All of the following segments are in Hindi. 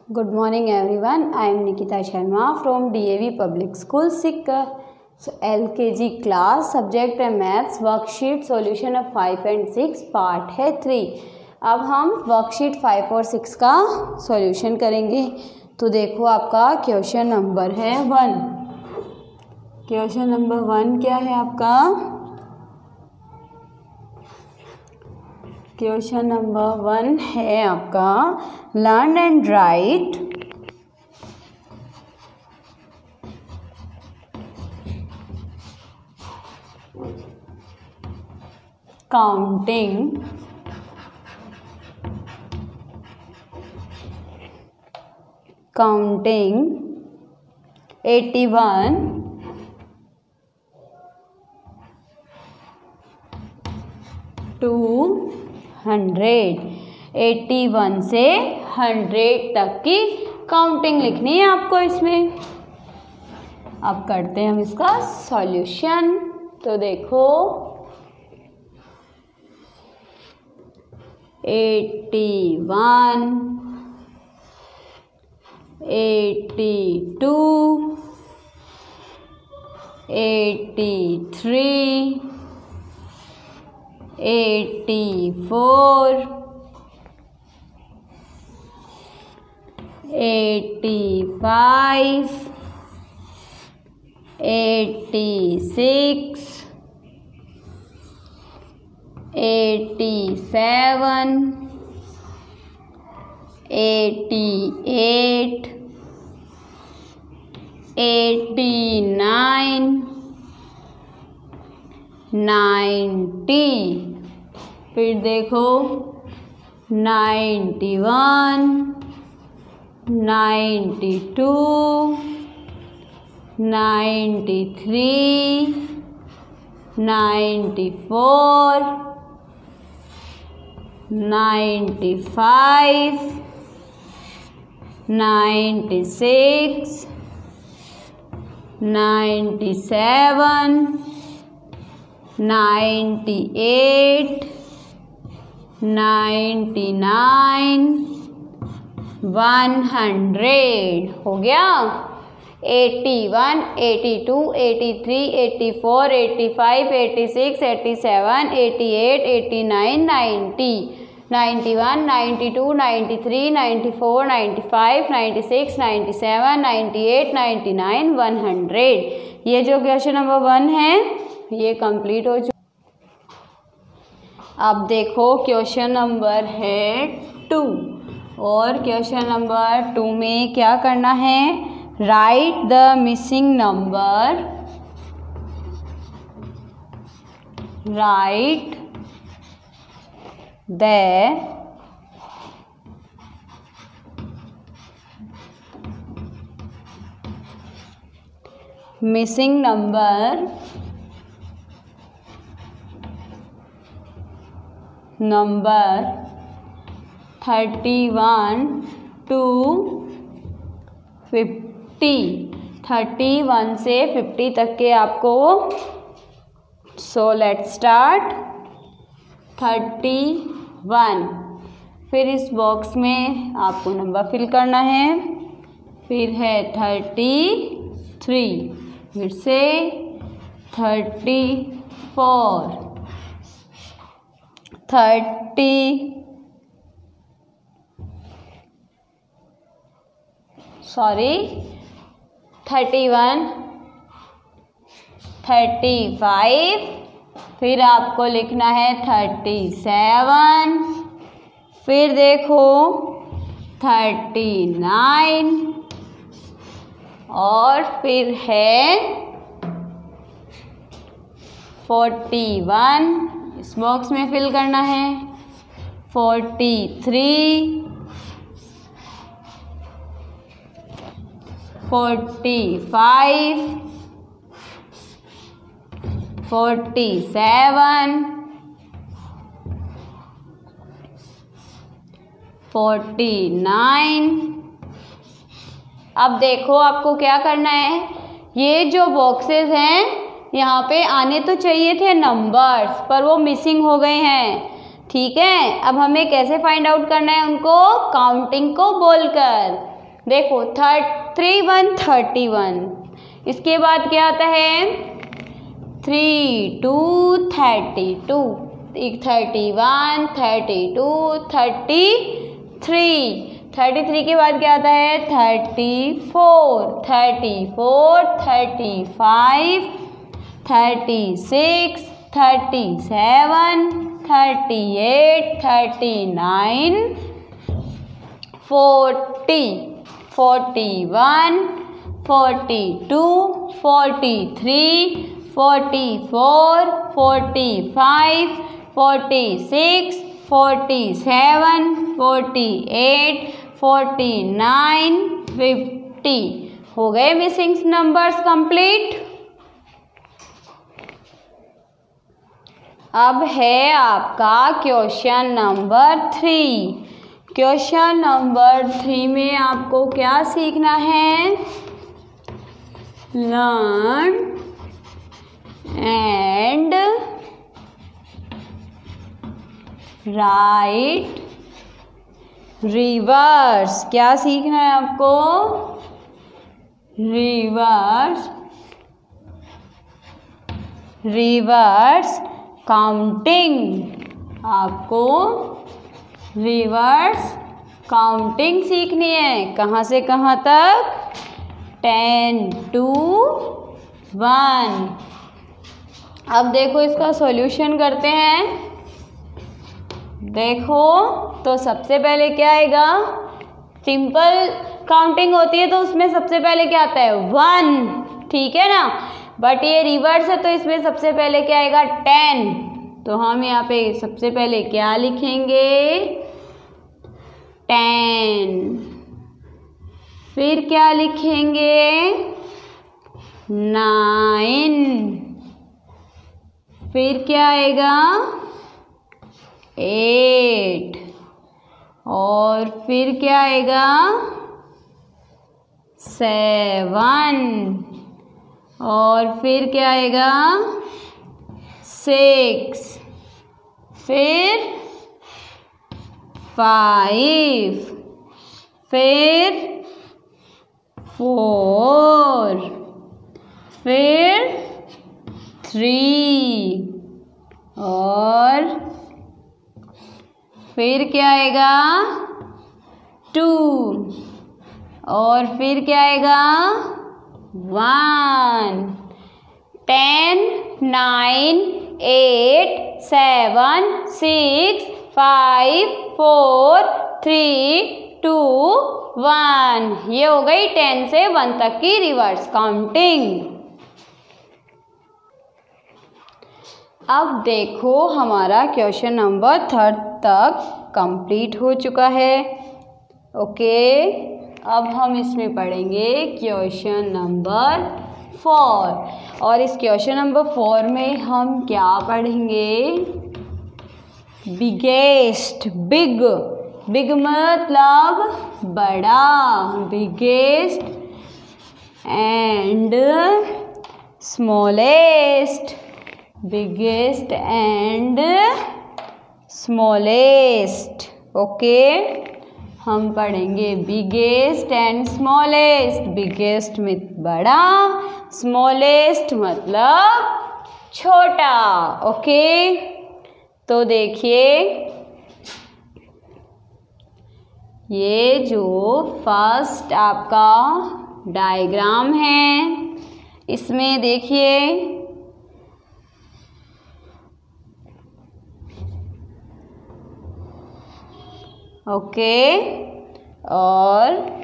Good morning everyone. I am Nikita Sharma from DAV Public School Sikar. So LKG class subject है मैथ्स, वर्कशीट सॉल्यूशन है 5 and 6 पार्ट है 3। अब हम वर्कशीट 5 और 6 का सॉल्यूशन करेंगे। तो देखो आपका क्वेश्चन नंबर है 1। क्वेश्चन नंबर 1 क्या है आपका? क्वेश्चन नंबर 1 है आपका learn and right counting counting 81 to 100। 81 से 100 तक की काउंटिंग लिखनी है आपको इसमें। अब करते हैं हम इसका सॉल्यूशन। तो देखो 81, 82, 83, 84, 85, 86, 87, 88, 89, 90। फिर देखो 91, 92, 93, 94, 95, 96, 97, 98, 99, 100 हो गया। 81, 82, 83, 84, 85, 86, 87, 88, 89, 90, 91, 92, 93, 94, 95, 96, 97, 98, 99, 100। ये जो क्वेश्चन नंबर 1 है ये कंप्लीट हो चुका। अब देखो क्वेश्चन नंबर है 2। और क्वेश्चन नंबर 2 में क्या करना है? Right the missing number, right the missing number number 31 to 50। 31 से 50 तक के आपको। So let's start 31। फिर इस बॉक्स में आपको नंबर फिल करना है। फिर है 33, फिर से 34, 31, 35, फिर आपको लिखना है 37, फिर देखो 39 और फिर है 41। इस बॉक्स में फिल करना है 43, 45, 47, 49। अब देखो आपको क्या करना है, ये जो बॉक्सेस हैं यहाँ पे आने तो चाहिए थे नंबर्स, पर वो मिसिंग हो गए हैं। ठीक है, अब हमें कैसे फाइंड आउट करना है उनको? काउंटिंग को बोलकर। देखो 31 इसके बाद क्या आता है 3 2 32 31 32 33 के बाद क्या आता है 34 35 36 37 38 39 40 41 42 43 44 45 46 47 48 49 50 हो गए मिसिंग नंबर्स कंप्लीट। अब है आपका क्वेश्चन नंबर 3। क्वेश्चन नंबर 3 में आपको क्या सीखना है लर्न एंड राइट रिवर्स। क्या सीखना है आपको रिवर्स काउंटिंग। आपको रिवर्स काउंटिंग सीखनी है। कहाँ से कहाँ तक 10 to 1। अब देखो इसका सॉल्यूशन करते हैं। देखो तो सबसे पहले क्या आएगा सिंपल काउंटिंग होती है तो उसमें सबसे पहले क्या आता है 1 ठीक है ना। बट ये रिवर्स है तो इसमें सबसे पहले क्या आएगा 10। तो हम यहाँ पे सबसे पहले क्या लिखेंगे 10। फिर क्या लिखेंगे 9। फिर क्या आएगा 8 और फिर क्या आएगा 7 और फिर क्या आएगा 6 फिर 5 फिर 4 फिर 3 और फिर क्या आएगा 2 और फिर क्या आएगा 1। 10 9 8 7 6 5 4 3 2 1। ये हो गई 10 से 1 तक की रिवर्स काउंटिंग। अब देखो हमारा क्वेश्चन नंबर 3 तक कंप्लीट हो चुका है। ओके अब हम इसमें पढ़ेंगे क्वेश्चन नंबर 4 और इस क्वेश्चन नंबर 4 में हम क्या पढ़ेंगे बिगेस्ट। बिग मतलब बड़ा biggest and smallest. Biggest and smallest. Okay हम पढ़ेंगे बिगेस्ट एंड स्मॉलेस्ट। बिगेस्ट में बड़ा स्मॉलेस्ट मतलब छोटा। ओके तो देखिए ये जो फर्स्ट आपका डायग्राम है इसमें देखिए ओके और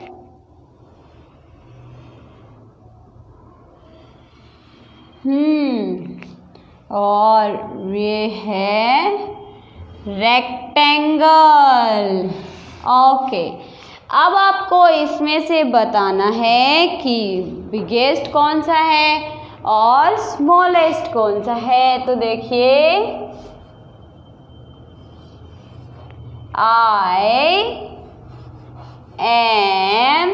ये है रेक्टेंगल। ओके अब आपको इसमें से बताना है कि बिगेस्ट कौन सा है और स्मॉलेस्ट कौन सा है। तो देखिए I am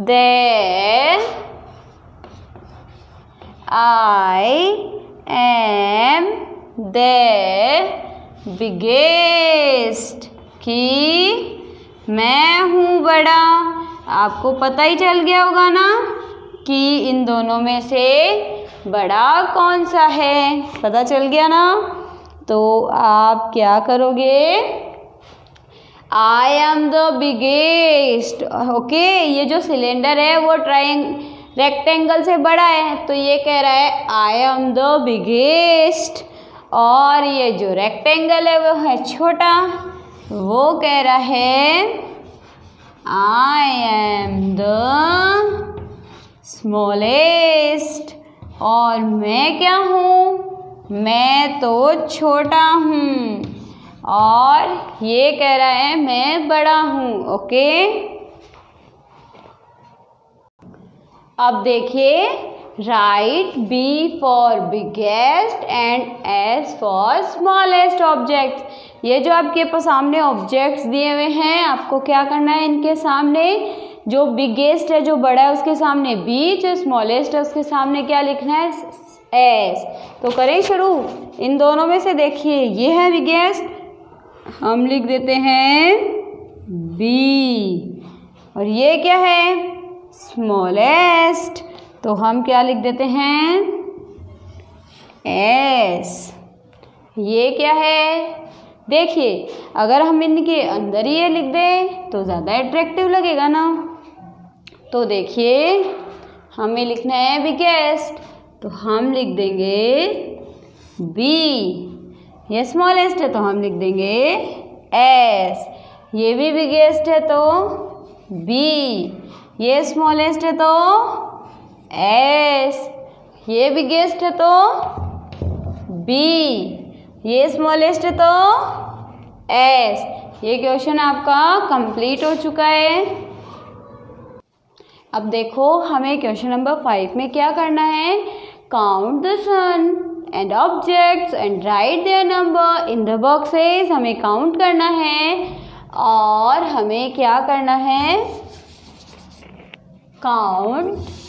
there. बिगेस्ट की मैं हूँ बड़ा। आपको पता ही चल गया होगा ना कि इन दोनों में से बड़ा कौन सा है, पता चल गया ना। तो आप क्या करोगे, I am the biggest. Okay, ये जो सिलेंडर है वो रेक्टेंगल से बड़ा है, तो ये कह रहा है आई एम द बिगेस्ट। और ये जो रेक्टेंगल है वो है छोटा, वो कह रहा है आई एम द स्मॉलेस्ट। और मैं क्या हूँ, मैं तो छोटा हूँ। और ये कह रहा है मैं बड़ा हूँ। ओके, अब देखिए, write B for biggest and S for smallest object. ये जो आपके सामने ऑब्जेक्ट्स दिए हुए हैं, आपको क्या करना है, इनके सामने जो बिगेस्ट है, जो बड़ा है, उसके सामने बी, जो स्मॉलेस्ट है उसके सामने क्या लिखना है, एस। तो करें शुरू। इन दोनों में से देखिए, ये है बिगेस्ट, हम लिख देते हैं बी। और ये क्या है, स्मॉलेस्ट, तो हम क्या लिख देते हैं, एस। ये क्या है, देखिए अगर हम इनके अंदर ही ये लिख दें तो ज़्यादा अट्रैक्टिव लगेगा ना। तो देखिए, हमें लिखना है बिगेस्ट, तो हम लिख देंगे बी। ये स्मॉलेस्ट है तो हम लिख देंगे एस। ये भी बिगेस्ट है तो बी, ये स्मॉलेस्ट है तो एस, ये बिगेस्ट है तो बी, ये स्मॉलेस्ट है तो एस। ये क्वेश्चन आपका कंप्लीट हो चुका है। अब देखो, हमें क्वेश्चन नंबर 5 में क्या करना है, count the sun and objects and write their number in the boxes. हमें काउंट करना है और हमें क्या करना है, काउंट।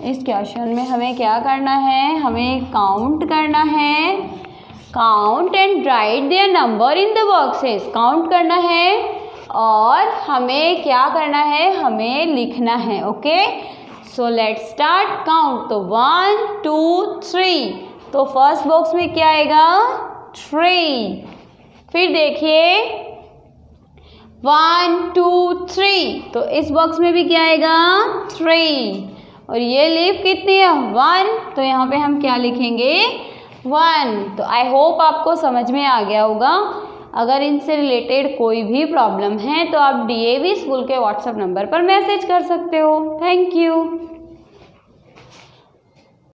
इस क्वेश्चन में हमें क्या करना है, हमें काउंट करना है, count and write their number in the boxes. Count करना है और हमें क्या करना है, हमें लिखना है। Okay, so let's start count. तो 1 2 3, तो फर्स्ट बॉक्स में क्या आएगा, 3। फिर देखिए 1 2 3, तो इस बॉक्स में भी क्या आएगा, 3। और ये लीफ कितनी है, 1, तो यहाँ पे हम क्या लिखेंगे, 1। तो आई होप आपको समझ में आ गया होगा। अगर इनसे रिलेटेड कोई भी प्रॉब्लम है तो आप DAV स्कूल के व्हाट्सएप नंबर पर मैसेज कर सकते हो। Thank you.